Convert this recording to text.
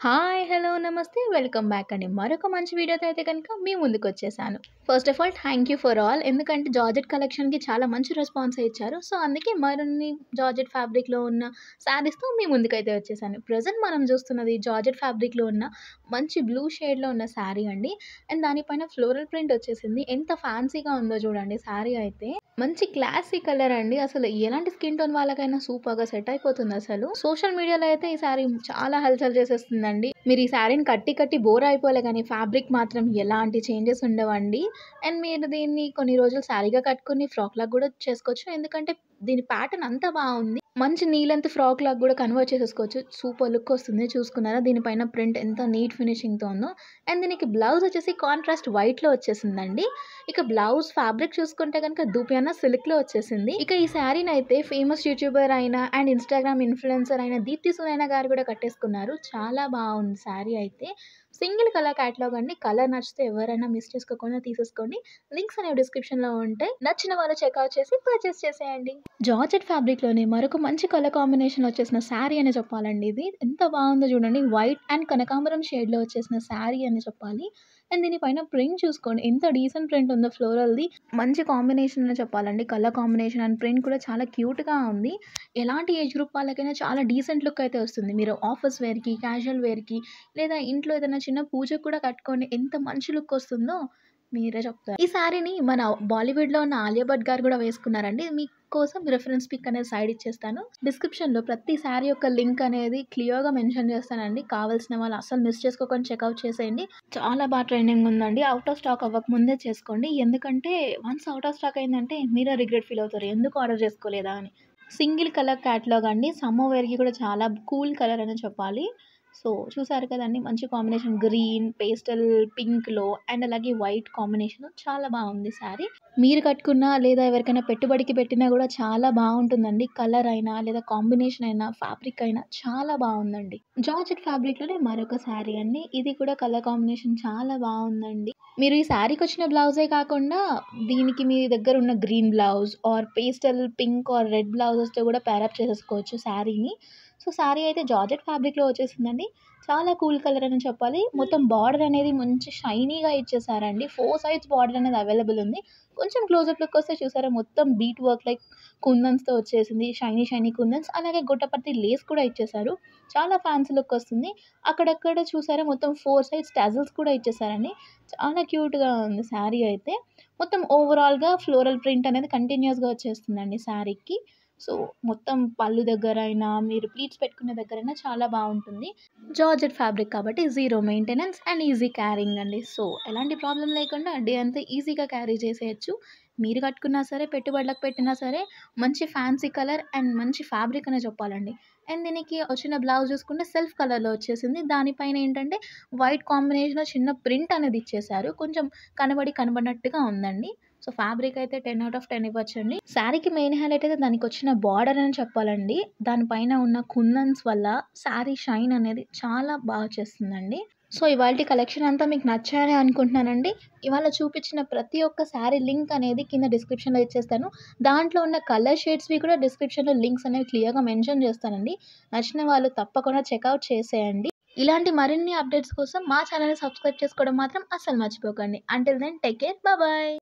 Hi! Hello! నమస్తే. Welcome back అండి. మరొక మంచి వీడియోతో అయితే గనుక మీ ముందుకొచ్చేసాను. First of all thank you for all. ఎందుకంటే జార్జెట్ కలెక్షన్‌కి చాలా మంచి రెస్పాన్సే ఇచ్చారు. సో, అందుకే మరిన్ని జార్జెట్ ఫ్యాబ్రిక్‌లో ఉన్న శారీస్‌తో మీ ముందుకైతే వచ్చేసాను. ప్రెజెంట్ మనం చూస్తున్నది జార్జెట్ ఫ్యాబ్రిక్‌లో ఉన్న మంచి బ్లూ షేడ్‌లో ఉన్న శారీ అండి. అండ్ దానిపైన ఫ్లోరల్ ప్రింట్ వచ్చేసింది. ఎంత ఫ్యాన్సీగా ఉందో చూడండి శారీ అయితే. మంచి క్లాసీ కలర్ అండి. అసలు ఎలాంటి స్కిన్ టోన్ వాళ్ళకైనా సూపర్‌గా సెట్ అయిపోతుందసలు. సోషల్ మీడియాలో అయితే ఈ శారీ చాలా హల్చల్ చేసేస్తుందండి. మీరు ఈ శారీని కట్టి కట్టి బోర్ అయిపోలే గానీ ఫ్యాబ్రిక్ మాత్రం ఎలాంటి చేంజెస్ ఉండవండి. అండ్ మీరు దీన్ని కొన్ని రోజులు శారీగా కట్టుకొని ఫ్రాక్‌లాగా గూడా చేసుకోవచ్చు. ఎందుకంటే దీని ప్యాటర్న్ అంతా బావుంది. మంచి నీ లెంత్ ఫ్రాక్‌లాగా గూడా కన్వర్ట్ చేసేసుకోవచ్చు. సూపర్ లుక్ వస్తుంది. చూసుకున్నారా దీనిపైన ప్రింట్ ఎంత నీట్ ఫినిషింగ్‌తో ఉందో. అండ్ దీనికి బ్లౌజ్ వచ్చేసి కాంట్రాస్ట్ వైట్‌లో వచ్చేసిందండి. ఇక బ్లౌజ్ ఫ్యాబ్రిక్ చూసుకుంటే గనుక దూపియానా సిల్క్‌లో వచ్చేసింది. ఇక ఈ శారీనైతే ఫేమస్ యూట్యూబర్ అయిన అండ్ ఇన్‌స్టాగ్రామ్ ఇన్‌ఫ్లుయెన్సర్ అయిన దీప్తి సునైనా గారు కూడా కట్టేసుకున్నారు. చాలా బావుంది శారీ అయితే. సింగిల్ కలర్ క్యాటలాగ్ అండి. కలర్ నచ్చితే ఎవరైనా మిస్ చేసుకోకుండా తీసేసుకోండి. లింక్స్ అనేవి డిస్క్రిప్షన్‌లో ఉంటాయి. నచ్చిన వాళ్ళు చెక్‌ఔట్ చేసి పర్చేస్ చేసేయండి. జార్జెట్ ఫ్యాబ్రిక్‌లోనే మరొక మంచి కలర్ కాంబినేషన్‌లో వచ్చేసిన శారీ అనే చెప్పాలండి ఇది. ఎంత బావుందో చూడండి. వైట్ అండ్ కనకాంబరం షేడ్‌లో వచ్చేసిన శారీ అని చెప్పాలి. అండ్ దీనిపైన ప్రింట్ చూసుకోండి. ఎంత డీసెంట్ ప్రింట్ ఉందో ఫ్లోరల్‌ది. మంచి కాంబినేషన్ అనే చెప్పాలండి. కలర్ కాంబినేషన్ అండ్ ప్రింట్ కూడా చాలా క్యూట్‌గా ఉంది. ఎలాంటి ఏజ్ గ్రూప్ వాళ్ళకైనా చాలా డీసెంట్ లుక్ అయితే వస్తుంది. మీరు ఆఫీస్ వేర్‌కి, క్యాజువల్ వేర్‌కి లేదా ఇంట్లో ఏదైనా చిన్న పూజకు కూడా కట్టుకోండి. ఎంత మంచి లుక్ వస్తుందో మీరే చెప్తారు. ఈ శారీని మన బాలీవుడ్‌లో ఉన్న ఆలియా భట్ గారు గూడా వేసుకున్నారండి. మీకోసం రిఫరెన్స్ పిక్ అనేది సైడ్ ఇచ్చేస్తాను. డిస్క్రిప్షన్‌లో ప్రతి శారీ యొక్క లింక్ అనేది క్లియర్‌గా మెన్షన్ చేస్తానండి. కావాల్సిన వాళ్ళు అస్సలు మిస్ చేసుకోకుండా చెక్‌ఔట్ చేసేయండి. చాలా ట్రెండింగ్ ఉందండి. ఔట్ ఆఫ్ స్టాక్ అవ్వకముందే చేసుకోండి. ఎందుకంటే వన్స్ ఔట్ ఆఫ్ స్టాక్ అయిందంటే మీరే రిగ్రెట్ ఫీల్ అవుతారు. ఎందుకు ఆర్డర్ చేసుకోలేదా అని. సింగిల్ కలర్ క్యాటలాగ్ అండి. సమ్మర్ వేర్‌కి కూడా చాలా కూల్ కలర్ అనే చెప్పాలి. సో, చూసారు కదండీ! మంచి కాంబినేషన్ గ్రీన్, పేస్టల్ పింక్‌లో అండ్ అలాగే వైట్ కాంబినేషన్ చాలా బావుంది శారీ. మీరు కట్టుకున్నా లేదా ఎవరికైనా పెట్టుబడికి పెట్టినా గూడా చాలా బావుంటుందండి. కలర్ అయినా లేదా కాంబినేషన్ అయినా, ఫ్యాబ్రిక్ అయినా చాలా బావుందండి. జార్జెట్ ఫ్యాబ్రిక్‌లోనే మరొక శారీ అండి. ఇది కూడా కలర్ కాంబినేషన్ చాలా బావుందండి. మీరు ఈ శారీకొచ్చిన బ్లౌజే కాకుండా దీనికి మీ దగ్గర ఉన్న green blouse or pastel pink or red బ్లౌజెస్‌తో కూడా పేరప్ చేసేసుకోవచ్చు శారీని. సో, శారీ అయితే జార్జెట్ ఫ్యాబ్రిక్‌లో వచ్చేసిందండి. చాలా కూల్ కలర్ అని చెప్పాలి. మొత్తం బార్డర్ అనేది మంచి షైనీగా ఇచ్చేసారండి. 4 సైడ్స్ బార్డర్ అనేది అవైలబుల్ ఉంది. కొంచెం క్లోజప్ లుక్ వస్తే చూసారా మొత్తం బీట్ వర్క్ లైక్ కుందన్స్‌తో వచ్చేసింది. షైనీ కుందన్స్ అలాగే గొట్టపత్తి లేస్ కూడా ఇచ్చేసారు. చాలా ఫ్యాన్సీ లుక్ వస్తుంది. అక్కడక్కడ చూసారా మొత్తం 4 సైడ్స్ టాజిల్స్ కూడా ఇచ్చేసారండి. చాలా క్యూట్‌గా ఉంది శారీ అయితే. మొత్తం ఓవరాల్‌గా ఫ్లోరల్ ప్రింట్ అనేది కంటిన్యూయస్‌గా వచ్చేస్తుందండి శారీకి. సో, మొత్తం పళ్ళు దగ్గరైనా, మీరు ప్లీట్స్ పెట్టుకునే దగ్గరైనా చాలా బావుంటుంది. జార్జెట్ ఫ్యాబ్రిక్ కాబట్టి zero maintenance and easy carrying అండి. సో, ఎలాంటి ప్రాబ్లమ్ లేకుండా డే అంతా ఈజీగా క్యారీ చేసేయొచ్చు. మీరు కట్టుకున్నా సరే, పెట్టుబడులకు పెట్టినా సరే, మంచి ఫ్యాన్సీ కలర్ అండ్ మంచి ఫ్యాబ్రిక్ అనే చెప్పాలండి. అండ్ దీనికి వచ్చిన బ్లౌజ్ చూసుకుంటే సెల్ఫ్ కలర్‌లో వచ్చేసింది. దానిపైన ఏంటంటే వైట్ కాంబినేషన్‌లో చిన్న ప్రింట్ అనేది ఇచ్చేసారు. కొంచెం కనబడినట్టుగా ఉందండి. సో, ఫ్యాబ్రిక్ అయితే 10 ఔట్ ఆఫ్ 10 ఇవ్వచ్చండి. శారీకి మెయిన్ హైలైట్ అయితే దానికొచ్చిన బార్డర్ అని చెప్పాలండి. దానిపైన ఉన్న కుందన్స్ వల్ల శారీ షైన్ అనేది చాలా చేస్తుందండి. సో, ఇవాల్టి కలెక్షన్ అంతా మీకు నచ్చాయని అనుకుంటున్నానండి. ఇవాళ చూపించిన ప్రతి ఒక్క శారీ లింక్ అనేది కింద డిస్క్రిప్షన్‌లో ఇచ్చేస్తాను. దాంట్లో ఉన్న కలర్ షేడ్స్‌వి కూడా డిస్క్రిప్షన్‌లో లింక్స్ అనేవి క్లియర్‌గా మెన్షన్ చేస్తానండి. నచ్చిన వాళ్ళు తప్పకుండా చెక్‌ఔట్ చేసేయండి. ఇలాంటి మరిన్ని అప్డేట్స్ కోసం మా ఛానెల్‌ని సబ్స్క్రైబ్ చేసుకోవడం మాత్రం అస్సలు మర్చిపోకండి. Until then take care. Bye.